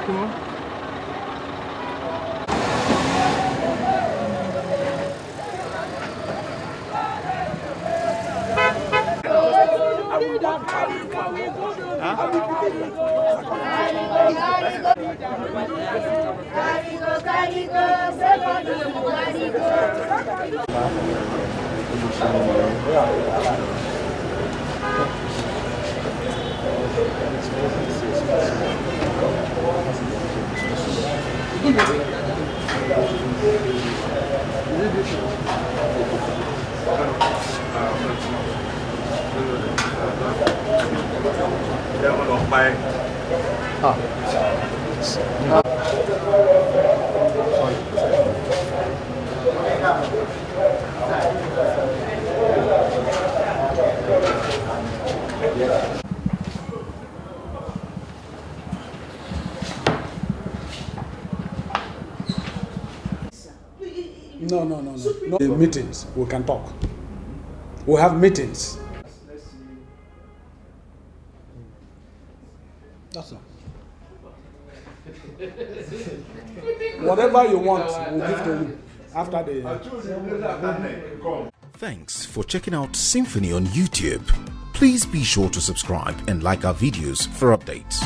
Come on. No. Meetings, we can talk. We have meetings. That's all. Whatever you want, we'll give to you after the. Thanks for checking out SYMFONI on YouTube. Please be sure to subscribe and like our videos for updates.